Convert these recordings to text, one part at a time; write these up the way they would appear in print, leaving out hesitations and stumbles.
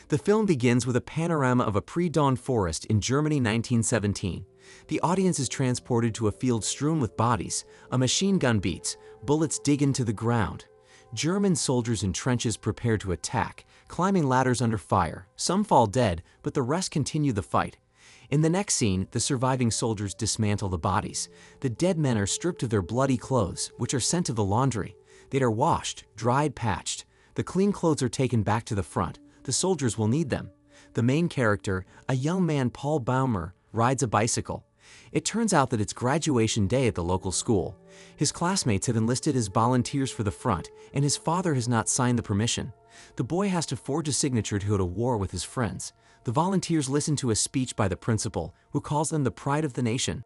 The film begins with a panorama of a pre-dawn forest in Germany 1917. The audience is transported to a field strewn with bodies, a machine gun beats, bullets dig into the ground. German soldiers in trenches prepare to attack, climbing ladders under fire. Some fall dead, but the rest continue the fight. In the next scene, the surviving soldiers dismantle the bodies. The dead men are stripped of their bloody clothes, which are sent to the laundry. They are washed, dried, patched. The clean clothes are taken back to the front. The soldiers will need them. The main character, a young man, Paul Baumer, rides a bicycle. It turns out that it's graduation day at the local school. His classmates have enlisted as volunteers for the front, and his father has not signed the permission. The boy has to forge a signature to go to war with his friends. The volunteers listen to a speech by the principal, who calls them the pride of the nation.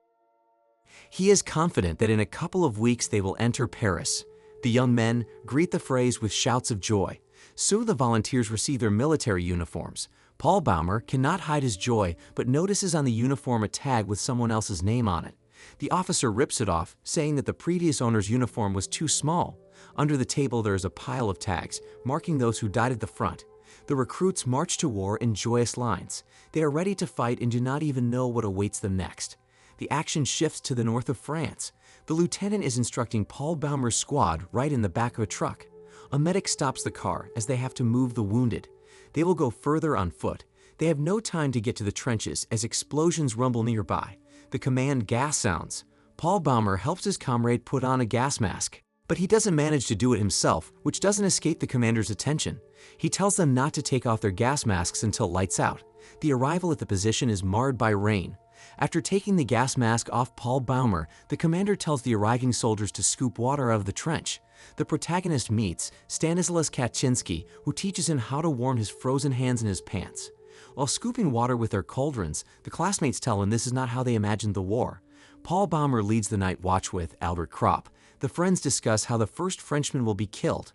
He is confident that in a couple of weeks they will enter Paris. The young men greet the phrase with shouts of joy. Soon the volunteers receive their military uniforms. Paul Baumer cannot hide his joy, but notices on the uniform a tag with someone else's name on it. The officer rips it off, saying that the previous owner's uniform was too small. Under the table there is a pile of tags, marking those who died at the front. The recruits march to war in joyous lines. They are ready to fight and do not even know what awaits them next. The action shifts to the north of France. The lieutenant is instructing Paul Baumer's squad right in the back of a truck. A medic stops the car as they have to move the wounded. They will go further on foot. They have no time to get to the trenches as explosions rumble nearby. The command gas sounds. Paul Baumer helps his comrade put on a gas mask. But he doesn't manage to do it himself, which doesn't escape the commander's attention. He tells them not to take off their gas masks until lights out. The arrival at the position is marred by rain. After taking the gas mask off Paul Baumer, the commander tells the arriving soldiers to scoop water out of the trench. The protagonist meets Stanislas Kaczynski, who teaches him how to warm his frozen hands in his pants. While scooping water with their cauldrons, the classmates tell him this is not how they imagined the war. Paul Baumer leads the night watch with FilmCrop. The friends discuss how the first Frenchman will be killed.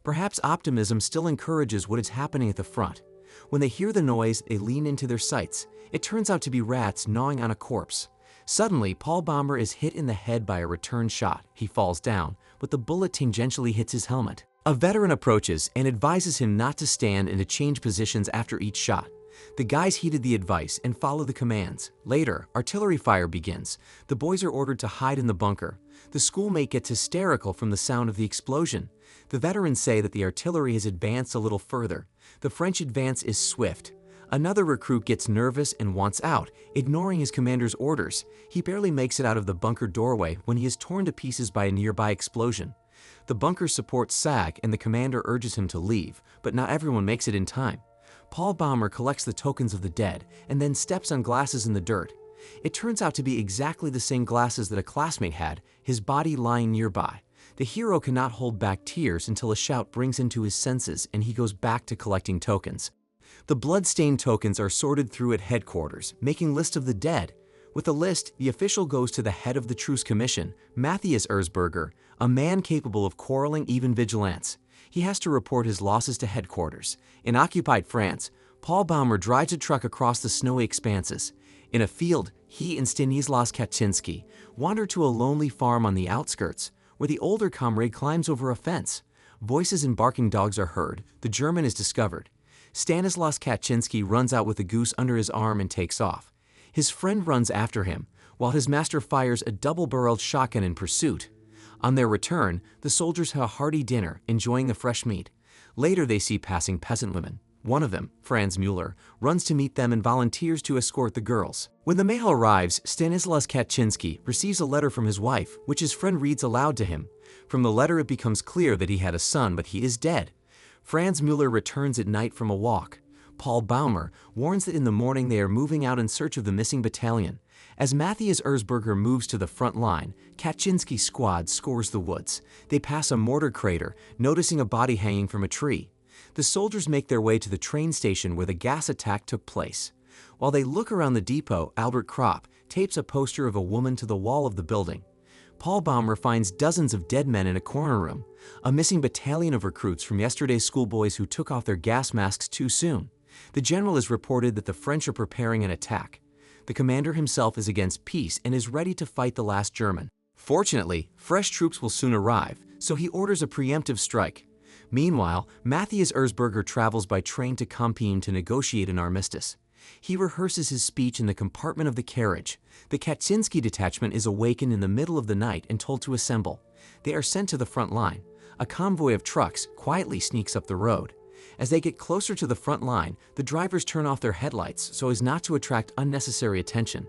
Perhaps optimism still encourages what is happening at the front. When they hear the noise, they lean into their sights. It turns out to be rats gnawing on a corpse. Suddenly, Paul Baumer is hit in the head by a return shot. He falls down, but the bullet tangentially hits his helmet. A veteran approaches and advises him not to stand and to change positions after each shot. The guys heeded the advice and follow the commands. Later, artillery fire begins. The boys are ordered to hide in the bunker. The schoolmate gets hysterical from the sound of the explosion. The veterans say that the artillery has advanced a little further. The French advance is swift. Another recruit gets nervous and wants out, ignoring his commander's orders. He barely makes it out of the bunker doorway when he is torn to pieces by a nearby explosion. The bunker supports sag and the commander urges him to leave, but not everyone makes it in time. Paul Baumer collects the tokens of the dead and then steps on glasses in the dirt. It turns out to be exactly the same glasses that a classmate had, his body lying nearby. The hero cannot hold back tears until a shout brings him to his senses and he goes back to collecting tokens. The blood-stained tokens are sorted through at headquarters, making lists of the dead. With the list, the official goes to the head of the Truce Commission, Matthias Erzberger, a man capable of quarreling even vigilance. He has to report his losses to headquarters. In occupied France, Paul Baumer drives a truck across the snowy expanses. In a field, he and Stanislas Kaczynski wander to a lonely farm on the outskirts, where the older comrade climbs over a fence. Voices and barking dogs are heard. The German is discovered. Stanislas Kaczynski runs out with a goose under his arm and takes off. His friend runs after him, while his master fires a double-barreled shotgun in pursuit. On their return, the soldiers have a hearty dinner, enjoying the fresh meat. Later they see passing peasant women. One of them, Franz Müller, runs to meet them and volunteers to escort the girls. When the mail arrives, Stanislas Kaczynski receives a letter from his wife, which his friend reads aloud to him. From the letter it becomes clear that he had a son, but he is dead. Franz Müller returns at night from a walk. Paul Baumer warns that in the morning they are moving out in search of the missing battalion. As Matthias Erzberger moves to the front line, Kaczynski's squad scores the woods. They pass a mortar crater, noticing a body hanging from a tree. The soldiers make their way to the train station where the gas attack took place. While they look around the depot, FilmCrop tapes a poster of a woman to the wall of the building. Paul Baumer finds dozens of dead men in a corner room, a missing battalion of recruits from yesterday's schoolboys who took off their gas masks too soon. The general has reported that the French are preparing an attack. The commander himself is against peace and is ready to fight the last German. Fortunately, fresh troops will soon arrive, so he orders a preemptive strike. Meanwhile, Matthias Erzberger travels by train to Compiègne to negotiate an armistice. He rehearses his speech in the compartment of the carriage. The Kaczynski detachment is awakened in the middle of the night and told to assemble. They are sent to the front line. A convoy of trucks quietly sneaks up the road. As they get closer to the front line, the drivers turn off their headlights so as not to attract unnecessary attention.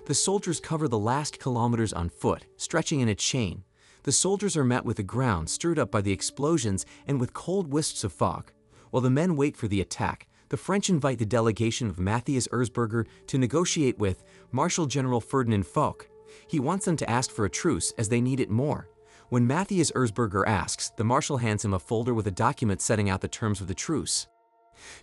The soldiers cover the last kilometers on foot, stretching in a chain. The soldiers are met with the ground stirred up by the explosions and with cold wisps of fog. While the men wait for the attack, the French invite the delegation of Matthias Erzberger to negotiate with Marshal General Ferdinand Foch. He wants them to ask for a truce as they need it more. When Matthias Erzberger asks, the Marshal hands him a folder with a document setting out the terms of the truce.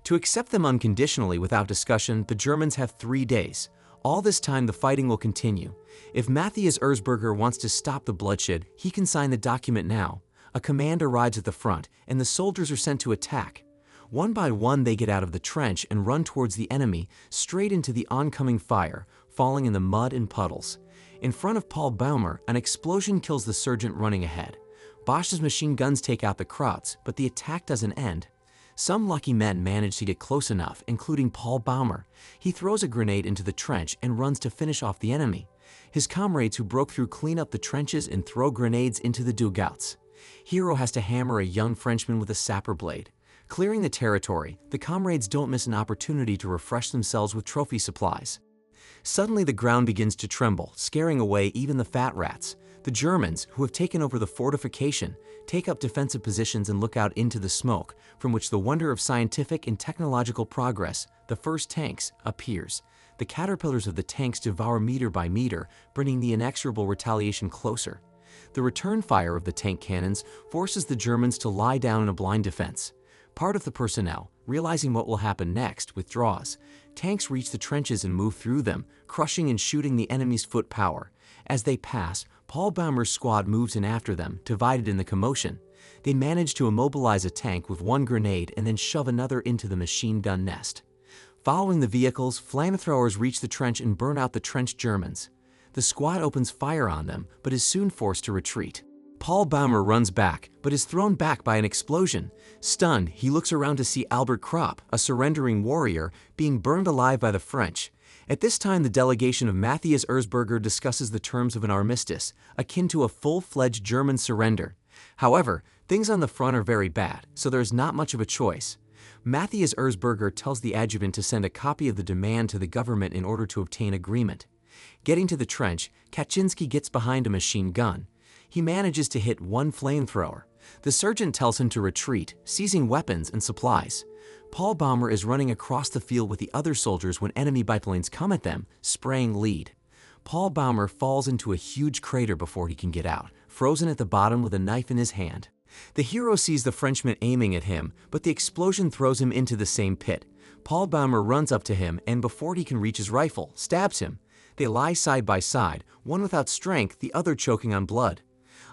To accept them unconditionally without discussion, the Germans have 3 days. All this time the fighting will continue. If Matthias Erzberger wants to stop the bloodshed, he can sign the document now. A command arrives at the front, and the soldiers are sent to attack. One by one they get out of the trench and run towards the enemy, straight into the oncoming fire, falling in the mud and puddles. In front of Paul Baumer, an explosion kills the sergeant running ahead. Bosch's machine guns take out the Krauts, but the attack doesn't end. Some lucky men manage to get close enough, including Paul Baumer. He throws a grenade into the trench and runs to finish off the enemy. His comrades who broke through clean up the trenches and throw grenades into the dugouts. Hero has to hammer a young Frenchman with a sapper blade. Clearing the territory, the comrades don't miss an opportunity to refresh themselves with trophy supplies. Suddenly the ground begins to tremble, scaring away even the fat rats. The Germans, who have taken over the fortification, take up defensive positions and look out into the smoke, from which the wonder of scientific and technological progress, the first tanks, appears. The caterpillars of the tanks devour meter by meter, bringing the inexorable retaliation closer. The return fire of the tank cannons forces the Germans to lie down in a blind defense. Part of the personnel, realizing what will happen next, withdraws. Tanks reach the trenches and move through them, crushing and shooting the enemy's foot power. As they pass, Paul Baumer's squad moves in after them, divided in the commotion. They manage to immobilize a tank with one grenade and then shove another into the machine gun nest. Following the vehicles, flamethrowers reach the trench and burn out the trenched Germans. The squad opens fire on them, but is soon forced to retreat. Paul Baumer runs back, but is thrown back by an explosion. Stunned, he looks around to see Albert Kropp, a surrendering warrior, being burned alive by the French. At this time, the delegation of Matthias Erzberger discusses the terms of an armistice, akin to a full-fledged German surrender. However, things on the front are very bad, so there is not much of a choice. Matthias Erzberger tells the adjutant to send a copy of the demand to the government in order to obtain agreement. Getting to the trench, Kaczynski gets behind a machine gun. He manages to hit one flamethrower. The sergeant tells him to retreat, seizing weapons and supplies. Paul Baumer is running across the field with the other soldiers when enemy biplanes come at them, spraying lead. Paul Baumer falls into a huge crater before he can get out, frozen at the bottom with a knife in his hand. The hero sees the Frenchman aiming at him, but the explosion throws him into the same pit. Paul Baumer runs up to him and, before he can reach his rifle, stabs him. They lie side by side, one without strength, the other choking on blood.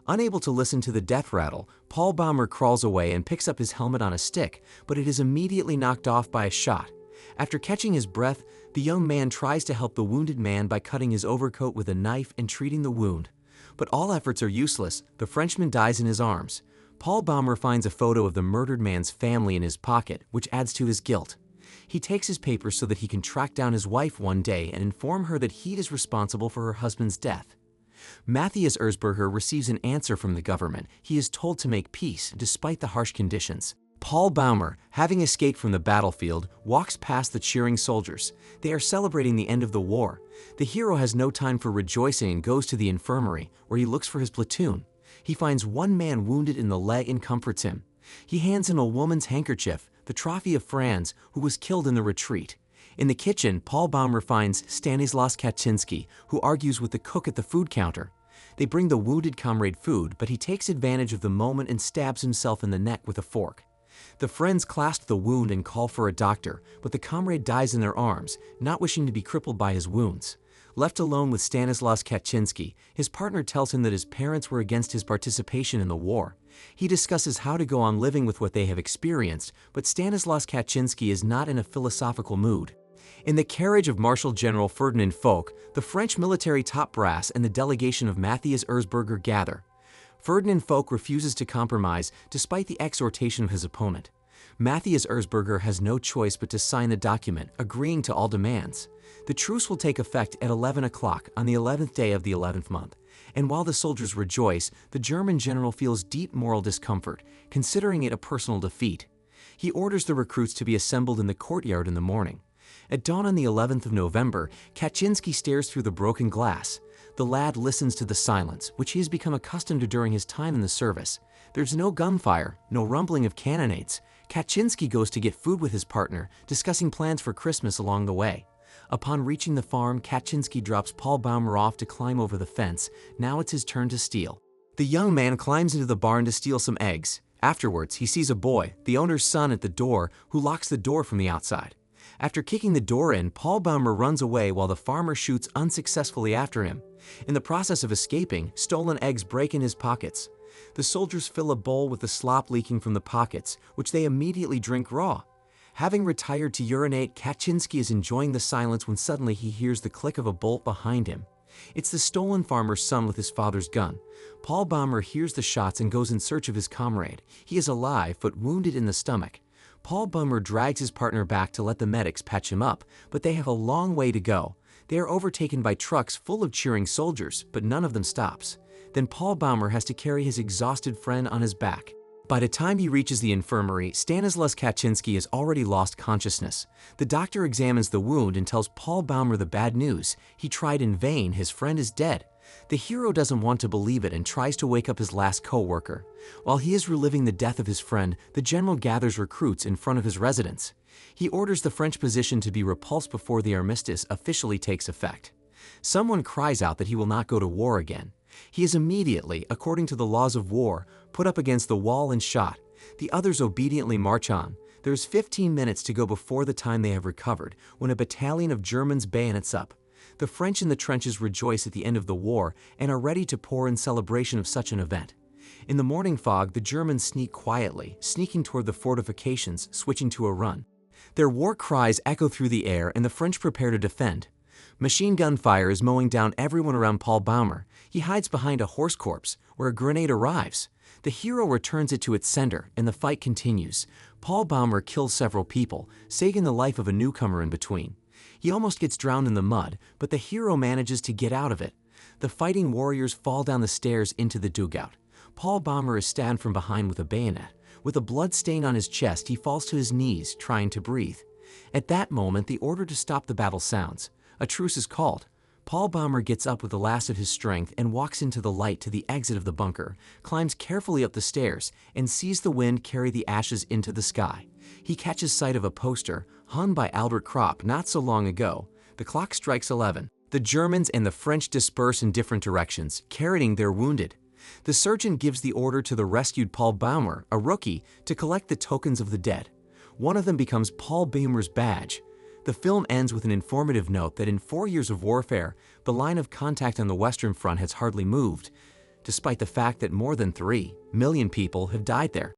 Unable to listen to the death rattle, Paul Baumer crawls away and picks up his helmet on a stick, but it is immediately knocked off by a shot. After catching his breath, the young man tries to help the wounded man by cutting his overcoat with a knife and treating the wound. But all efforts are useless. The Frenchman dies in his arms. Paul Baumer finds a photo of the murdered man's family in his pocket, which adds to his guilt. He takes his papers so that he can track down his wife one day and inform her that he is responsible for her husband's death. Matthias Erzberger receives an answer from the government. He is told to make peace despite the harsh conditions. Paul Baumer, having escaped from the battlefield, walks past the cheering soldiers. They are celebrating the end of the war. The hero has no time for rejoicing and goes to the infirmary, where he looks for his platoon. He finds one man wounded in the leg and comforts him. He hands him a woman's handkerchief, the trophy of Franz, who was killed in the retreat. In the kitchen, Paul Baumer finds Stanislas Kaczynski, who argues with the cook at the food counter. They bring the wounded comrade food, but he takes advantage of the moment and stabs himself in the neck with a fork. The friends clasp the wound and call for a doctor, but the comrade dies in their arms, not wishing to be crippled by his wounds. Left alone with Stanislas Kaczynski, his partner tells him that his parents were against his participation in the war. He discusses how to go on living with what they have experienced, but Stanislas Kaczynski is not in a philosophical mood. In the carriage of Marshal General Ferdinand Foch, the French military top brass and the delegation of Matthias Erzberger gather. Ferdinand Foch refuses to compromise despite the exhortation of his opponent. Matthias Erzberger has no choice but to sign the document, agreeing to all demands. The truce will take effect at 11 o'clock on the 11th day of the 11th month, and while the soldiers rejoice, the German general feels deep moral discomfort, considering it a personal defeat. He orders the recruits to be assembled in the courtyard in the morning. At dawn on the 11th of November, Kaczynski stares through the broken glass. The lad listens to the silence, which he has become accustomed to during his time in the service. There's no gunfire, no rumbling of cannonades. Kaczynski goes to get food with his partner, discussing plans for Christmas along the way. Upon reaching the farm, Kaczynski drops Paul Baumer off to climb over the fence. Now it's his turn to steal. The young man climbs into the barn to steal some eggs. Afterwards, he sees a boy, the owner's son, at the door, who locks the door from the outside. After kicking the door in, Paul Baumer runs away while the farmer shoots unsuccessfully after him. In the process of escaping, stolen eggs break in his pockets. The soldiers fill a bowl with the slop leaking from the pockets, which they immediately drink raw. Having retired to urinate, Kaczynski is enjoying the silence when suddenly he hears the click of a bolt behind him. It's the stolen farmer's son with his father's gun. Paul Baumer hears the shots and goes in search of his comrade. He is alive, but wounded in the stomach. Paul Baumer drags his partner back to let the medics patch him up, but they have a long way to go. They are overtaken by trucks full of cheering soldiers, but none of them stops. Then Paul Baumer has to carry his exhausted friend on his back. By the time he reaches the infirmary, Stanislas Kaczynski has already lost consciousness. The doctor examines the wound and tells Paul Baumer the bad news. He tried in vain, his friend is dead. The hero doesn't want to believe it and tries to wake up his last co-worker. While he is reliving the death of his friend, the general gathers recruits in front of his residence. He orders the French position to be repulsed before the armistice officially takes effect. Someone cries out that he will not go to war again. He is immediately, according to the laws of war, put up against the wall and shot. The others obediently march on. There's 15 minutes to go before the time they have recovered, when a battalion of Germans bayonets up. The French in the trenches rejoice at the end of the war and are ready to pour in celebration of such an event. In the morning fog, the Germans sneak quietly, sneaking toward the fortifications, switching to a run. Their war cries echo through the air and the French prepare to defend. Machine gun fire is mowing down everyone around Paul Baumer. He hides behind a horse corpse, where a grenade arrives. The hero returns it to its sender, and the fight continues. Paul Baumer kills several people, saving the life of a newcomer in between. He almost gets drowned in the mud, but the hero manages to get out of it. The fighting warriors fall down the stairs into the dugout. Paul Baumer is stabbed from behind with a bayonet. With a blood stain on his chest, he falls to his knees, trying to breathe. At that moment, the order to stop the battle sounds. A truce is called. Paul Baumer gets up with the last of his strength and walks into the light to the exit of the bunker, climbs carefully up the stairs, and sees the wind carry the ashes into the sky. He catches sight of a poster, hung by FilmCrop not so long ago. The clock strikes 11. The Germans and the French disperse in different directions, carrying their wounded. The surgeon gives the order to the rescued Paul Baumer, a rookie, to collect the tokens of the dead. One of them becomes Paul Baumer's badge. The film ends with an informative note that in 4 years of warfare, the line of contact on the Western Front has hardly moved, despite the fact that more than 3 million people have died there.